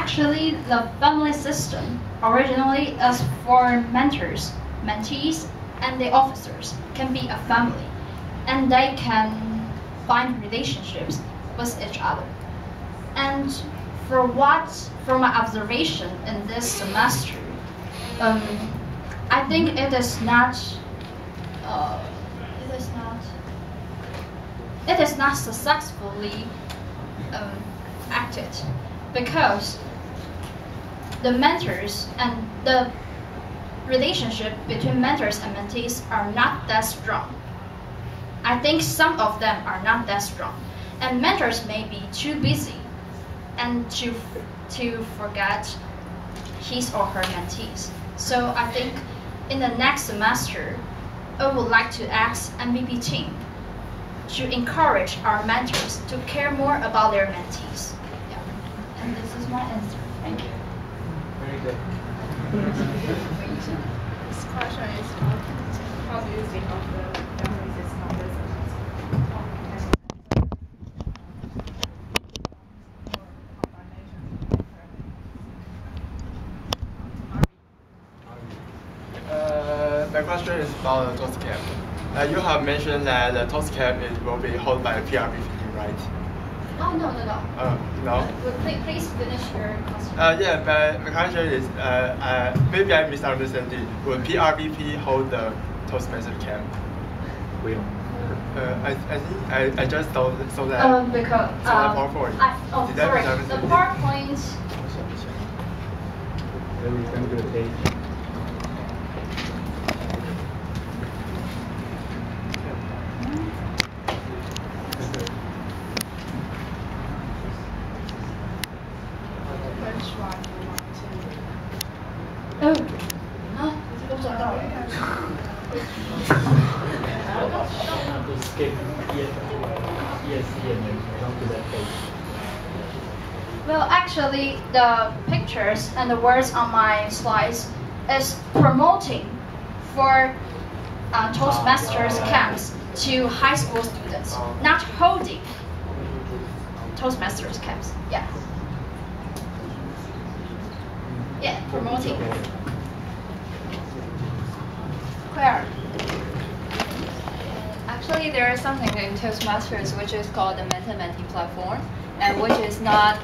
Actually, the family system originally is for mentors, mentees, and the officers can be a family, and they can find relationships with each other. And for my observation in this semester, I think it is not successfully acted because the mentors and the relationship between mentors and mentees are not that strong. I think some of them are not that strong, and mentors may be too busy and to forget his or her mentees. So I think in the next semester, I would like to ask MVP team to encourage our mentors to care more about their mentees. Yeah. And this is my answer. Thank you. Very good. This question is how do you think of the family system? My question is about the TOS camp. You have mentioned that the TOS camp will be held by PRBP, right? Oh, no. No? Please finish your question. Yeah, my question is, maybe I misunderstood it. Will PRBP hold the Toastmaster camp? We don't. I think I just saw that. Because PowerPoint. Sorry, the PowerPoint. Maybe we can do a page. Well, actually, the pictures and the words on my slides is promoting for Toastmasters camps to high school students, not holding Toastmasters camps. Yeah. Yeah, promoting. Where? Actually, there is something in Toastmasters which is called the Mentor-Mentee platform, and which is not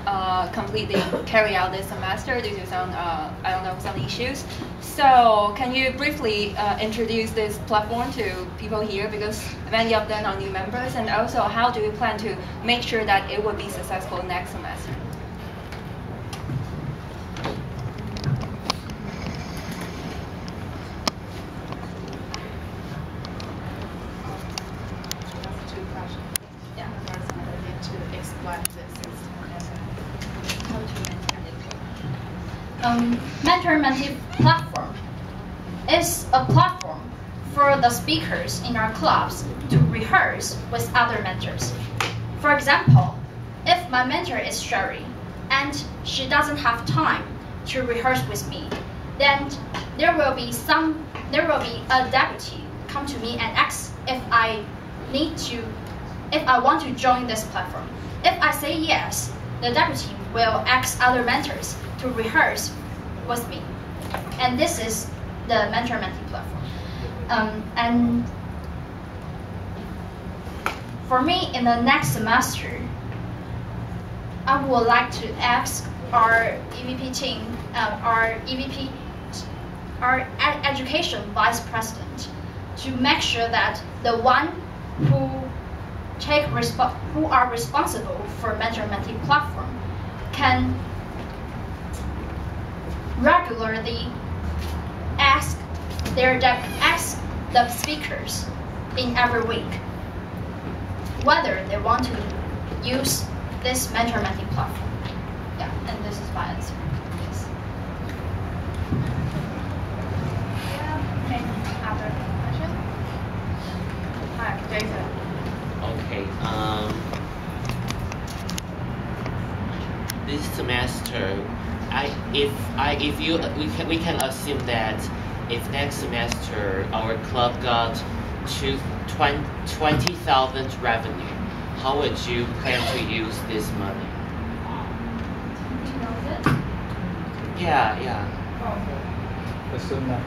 completely carried out this semester due to some, some issues. So can you briefly introduce this platform to people here, because many of them are new members, and also how do you plan to make sure that it will be successful next semester? Mentor-Mentee platform is a platform for the speakers in our clubs to rehearse with other mentors. For example, if my mentor is Sherry and she doesn't have time to rehearse with me, then there will be a deputy come to me and ask if I want to join this platform. If I say yes, the deputy will ask other mentors to rehearse with me. And this is the Mentor-Mentee platform. And for me, in the next semester, I would like to ask our EVP team, our education vice president, to make sure that the one who are responsible for Mentor-Mentee platform can regularly ask the speakers in every week whether they want to use this Mentor-Mentee platform. Yeah, and this is my answer. Yes. Okay, other question? Hi, Jason. Okay. This semester, we can assume that if next semester our club got to 20,000 revenue, how would you plan to use this money? 20,000? Yeah, yeah. Assume that.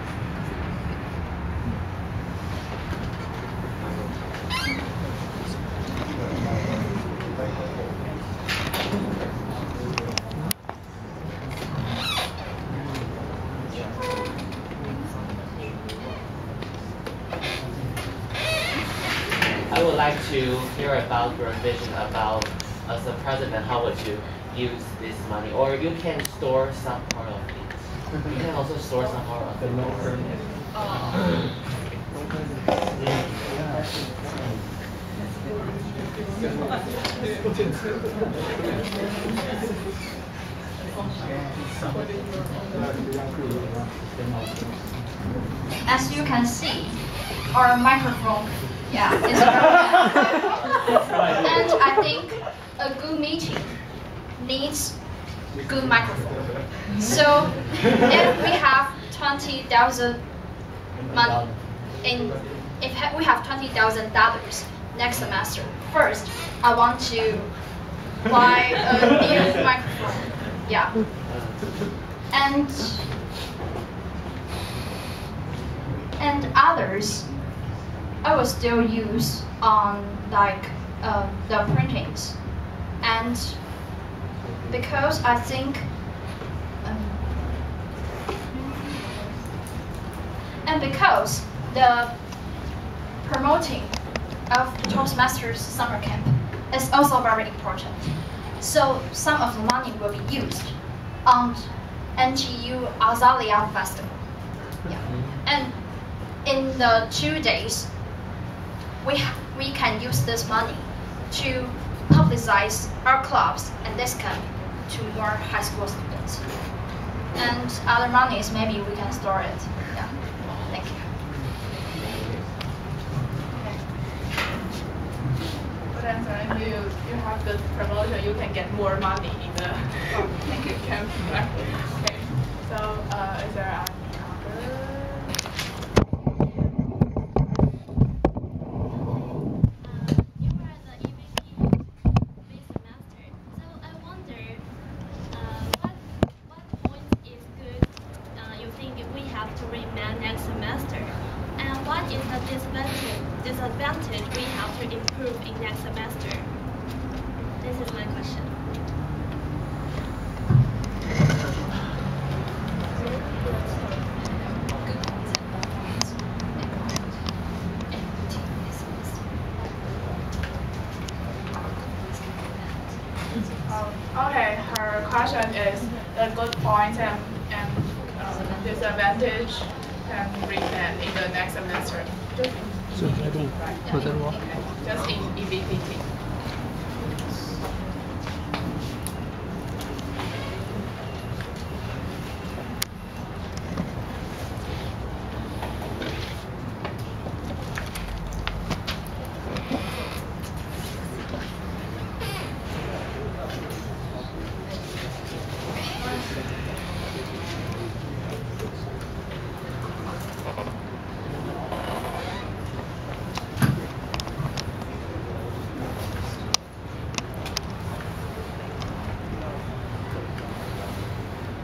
I would like to hear about your vision about, as a president, how would you use this money? Or you can store some part of it. You can also store some part of it. As you can see, our microphone, yeah, is very and I think a good meeting needs good microphone. So if we have 20,000 money if we have $20,000 next semester, first I want to buy a new microphone. Yeah. And others I will still use on like the printings, and because I think and because the promoting of Toastmasters summer camp is also very important. So some of the money will be used on NTU Azalea Festival. Yeah. And in the 2 days, we can use this money to publicize our clubs and this camp to more high school students. And other monies, maybe we can store it. Yeah. Thank you. But then you have the promotion, you can get more money in the camp. Right? Okay. So is there any other? Disadvantage we have to improve in next semester? This is my question. Okay, her question is the good points and disadvantage can present in the next semester. Just in EVPT.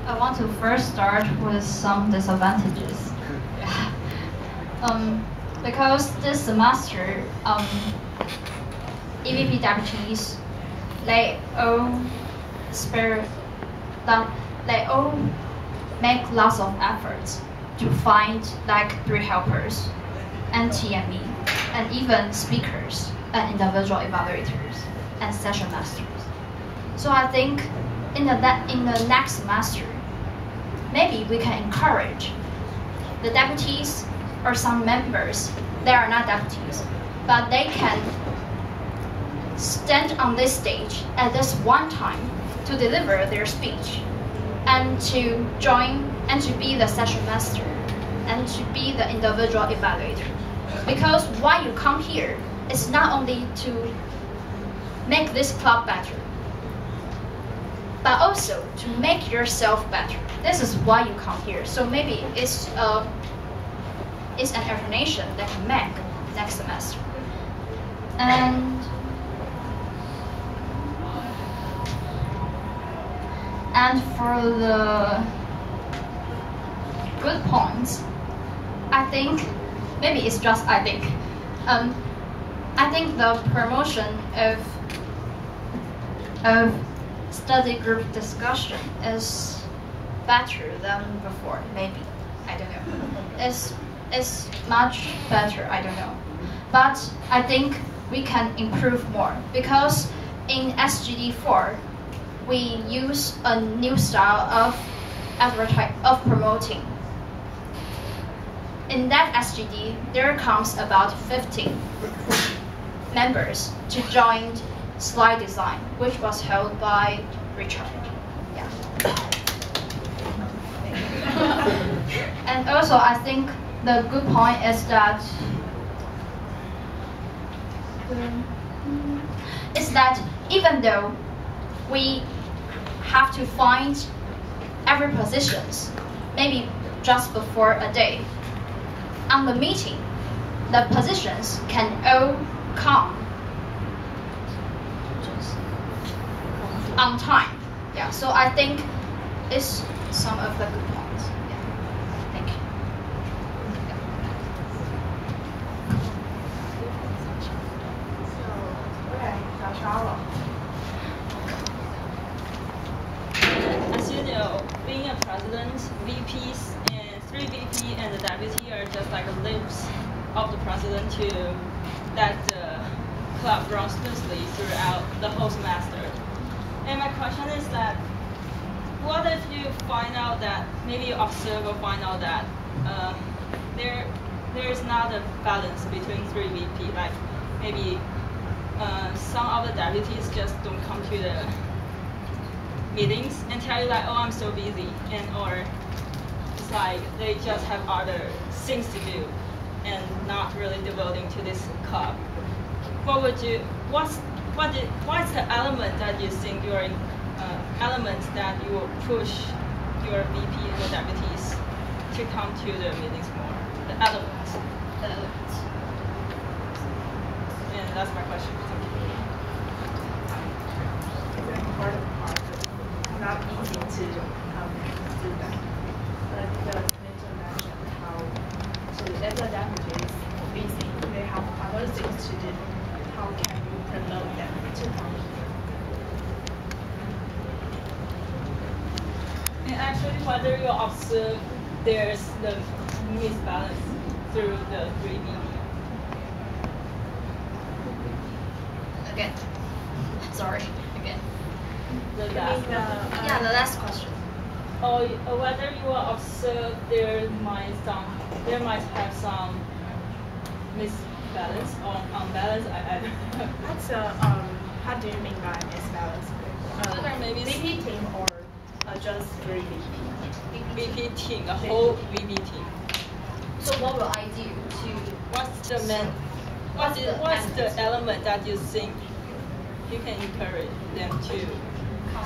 I want to first start with some disadvantages. Because this semester, EVP deputies, they all make lots of efforts to find like 3 helpers, and TME, and even speakers and individual evaluators and session masters. So I think in the next semester, maybe we can encourage the deputies or some members, they are not deputies, but they can stand on this stage at this one time to deliver their speech and to join and to be the session master and to be the individual evaluator. Because why you come here is not only to make this club better, but also to make yourself better. This is why you come here. So maybe it's an explanation that can make next semester. And for the good points, I think, maybe it's just I think the promotion of study group discussion is better than before. Maybe, I don't know. It's much better. I don't know, but I think we can improve more because in SGD4 we use a new style of promoting. In that SGD, there comes about 15 members to join slide design, which was held by Richard. Yeah. And also, I think the good point is that even though we have to find every positions, maybe just before a day, on the meeting, the positions can all come on time. Yeah, so I think it's some of the good points. Yeah. Thank you. As you know, being a president, VPs and 3 VP and the deputy are just like limbs of the president to let the club run smoothly throughout the whole semester. And my question is that, what if you find out that, maybe you observe or find out that there is not a balance between 3 VP, like maybe some of the deputies just don't come to the meetings and tell you like, oh, I'm so busy, and or it's like they just have other things to do and not really devoting to this club. What's the element that you think elements that you will push your VP and the deputies to come to the meetings more? The elements. And that's my question. Part of the process. Not easy to do that. But because Mitchell mentioned how if the deputies are busy, they have other things to do. How can you promote them to come here? And actually, whether you observe there's the misbalance through the 3 VP. Again. Sorry. Again. The last Yeah, the last question. or whether you will observe there might have some misbalance or unbalance. I don't know. That's how do you mean by misbalance? Maybe VP team or just 3 VP? VP team, the whole VP team. So what will I do to? What's the element that you think you can encourage them to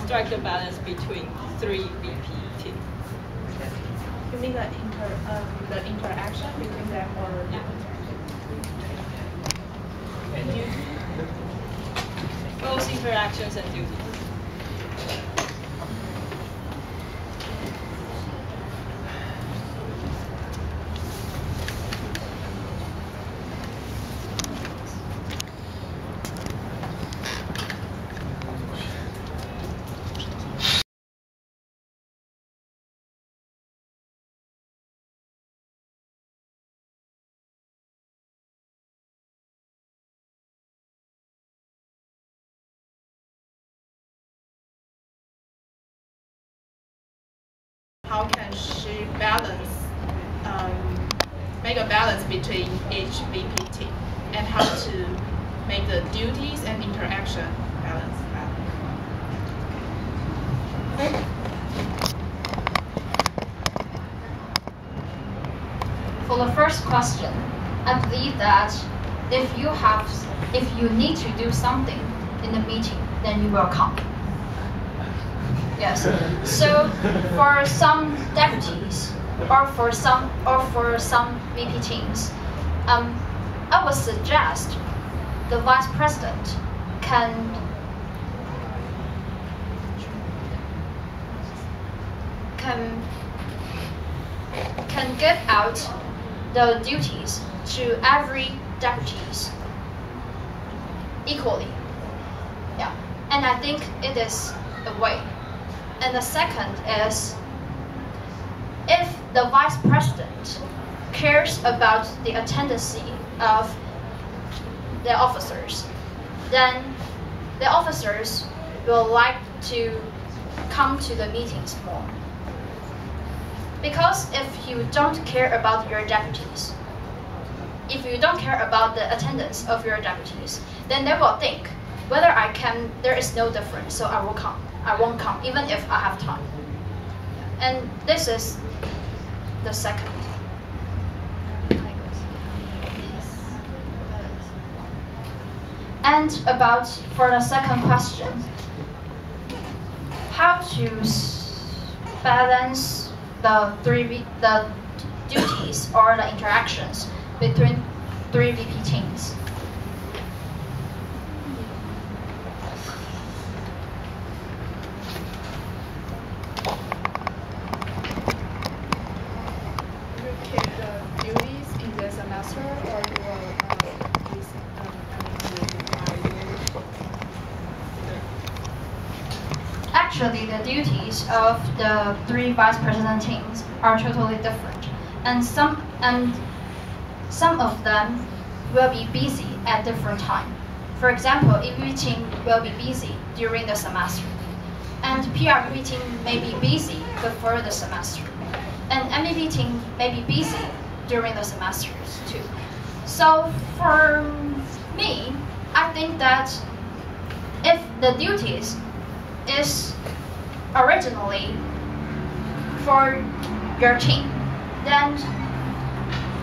strike the balance between 3 VP team? You mean the interaction between them or Both interactions and duties. how can she balance, make a balance between each VP team, and how to make the duties and interaction balance. For the first question, I believe that if you need to do something in the meeting, then you will come. Yes. So for some deputies or for some VP teams, I would suggest the vice president can can give out the duties to every deputies equally. Yeah, and I think it is a way. And the second is, if the vice president cares about the attendance of the officers, then the officers will like to come to the meetings more. Because if you don't care about your deputies, if you don't care about the attendance of your deputies, then they will think whether I can, there is no difference, so I will come. I won't come, even if I have time. And this is the second. And about for the second question, how to balance the duties or the interactions between 3 VP teams. You keep the duties in the semester, or you will Actually, the duties of the 3 vice president teams are totally different, and some of them will be busy at different time. For example, EVP team will be busy during the semester, and PRVP team may be busy before the semester, and MEP team may be busy during the semesters too. So for me, I think that if the duties is originally for your team, then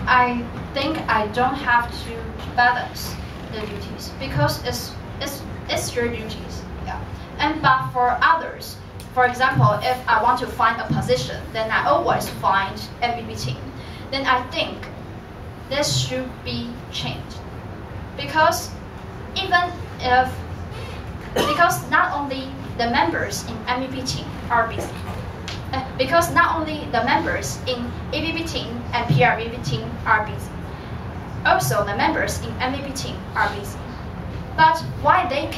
I think I don't have to balance the duties because it's your duties. Yeah. And but for others, for example, if I want to find a position, then I always find MVP team. Then I think this should be changed because because not only the members in MEP team are busy, because not only the members in AVP team and PRVP team are busy, also the members in MEP team are busy. But why they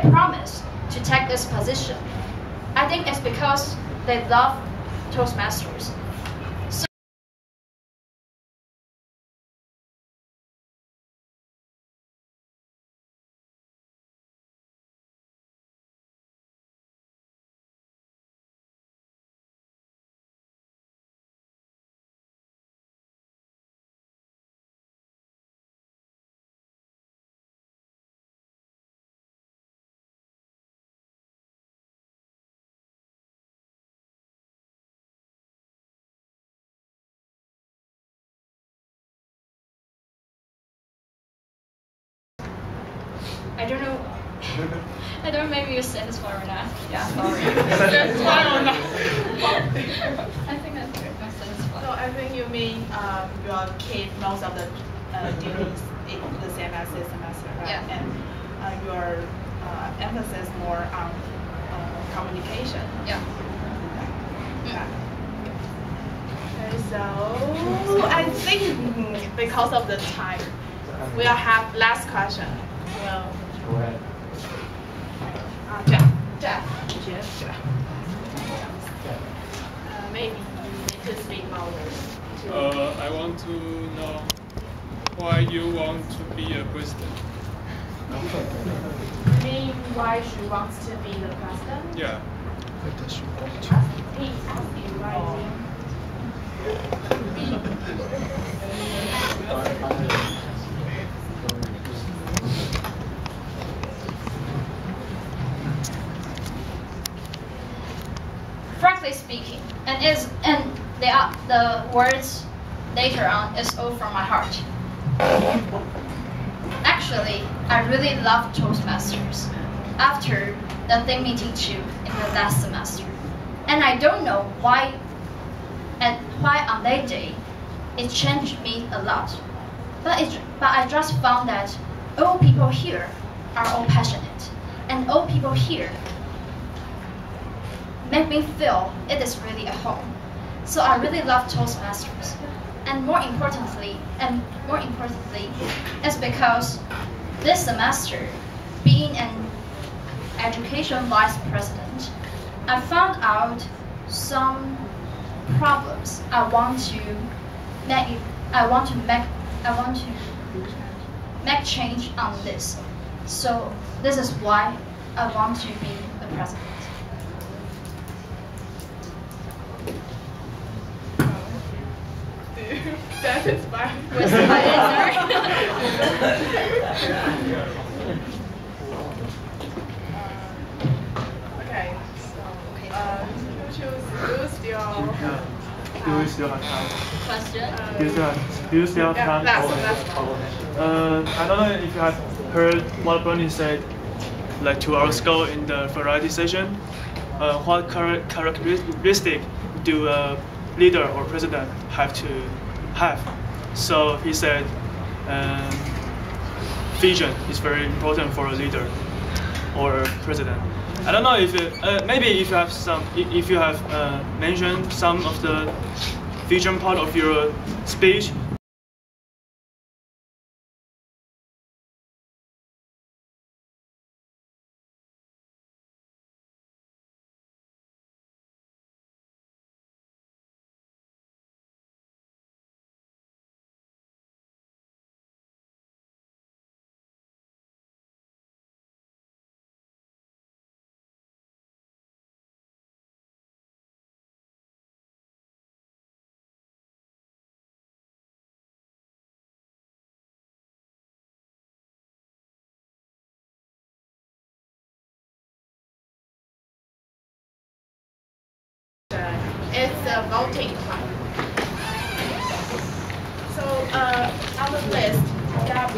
promise to take this position, I think it's because they love Toastmasters. I don't know. I don't know, maybe you satisfied or not. Yeah, sorry. Satisfied or not? I think that's good. I'm satisfied. So I think you mean you will keep most of the duties in the same as this semester, right? Yeah. And your emphasis more on communication. Yeah. Yeah. Okay, so I think because of the time, we'll have last question. Well, Go ahead. Jeff. Maybe you need to speak louder. I want to know why you want to be a president. You mean why she wants to be the president? Yeah. He asked you why. Frankly speaking, and the words later on is all from my heart. Actually, I really love Toastmasters after the thing me teach you in the last semester, and I don't know why on that day it changed me a lot. But I just found that all people here are all passionate, and all people here make me feel it is really a home. So I really love Toastmasters. And more importantly, it's because this semester, being an education vice president, I found out some problems I want to make change on this. So this is why I want to be the president. Satisfied with my answer? Okay, so do you still have time? Question? Do you still have time? Last one. I don't know if you have heard what Bernie said like 2 hours ago in the variety session. What characteristic do a leader or president have to have? So he said vision is very important for a leader or a president. I don't know if maybe if you have mentioned some of the vision part of your speech. It's a voting time. So on the list that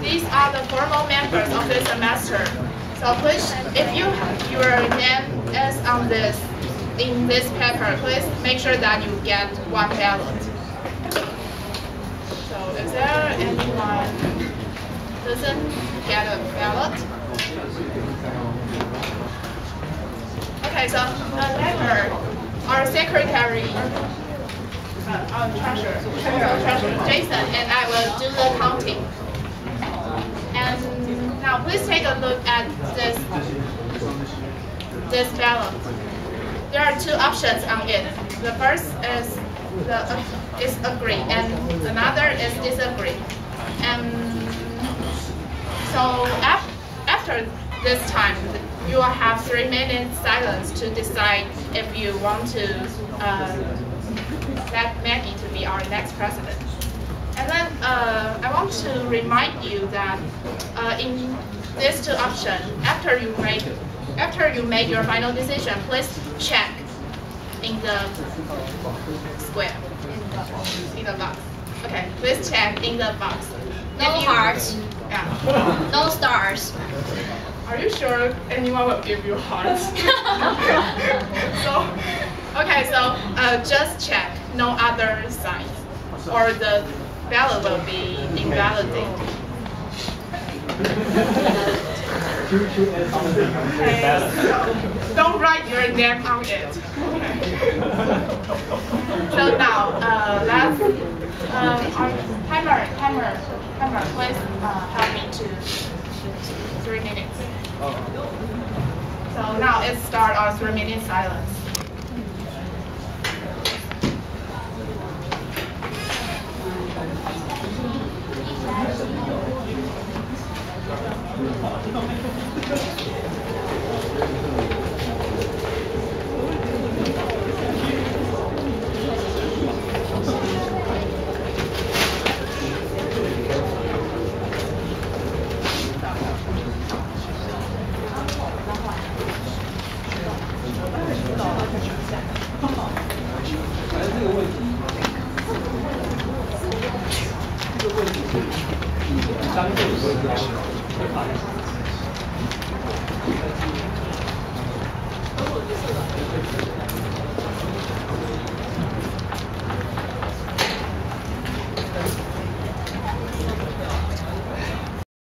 these are the formal members of this semester. So please, if your name is on this in this paper, please make sure that you get 1 ballot. So is there anyone doesn't get a ballot? Okay, so later, our secretary, our treasurer, Jason, and I will do the counting. And now please take a look at this ballot. There are 2 options on it. The first is agree, and another is disagree. And so after this time, you will have 3 minutes silence to decide if you want to select Maggie to be our next president. And then I want to remind you that in these 2 options, after you make your final decision, please check in the square, in the box. Okay, please check in the box. No hearts. Yeah. No stars. Are you sure anyone will give you hearts? So just check, no other signs, or the ballot will be invalidated. Okay, so don't write your name on it. Okay. So now let's our timer, please help me to 3 minutes. So now it starts our 3-minute silence.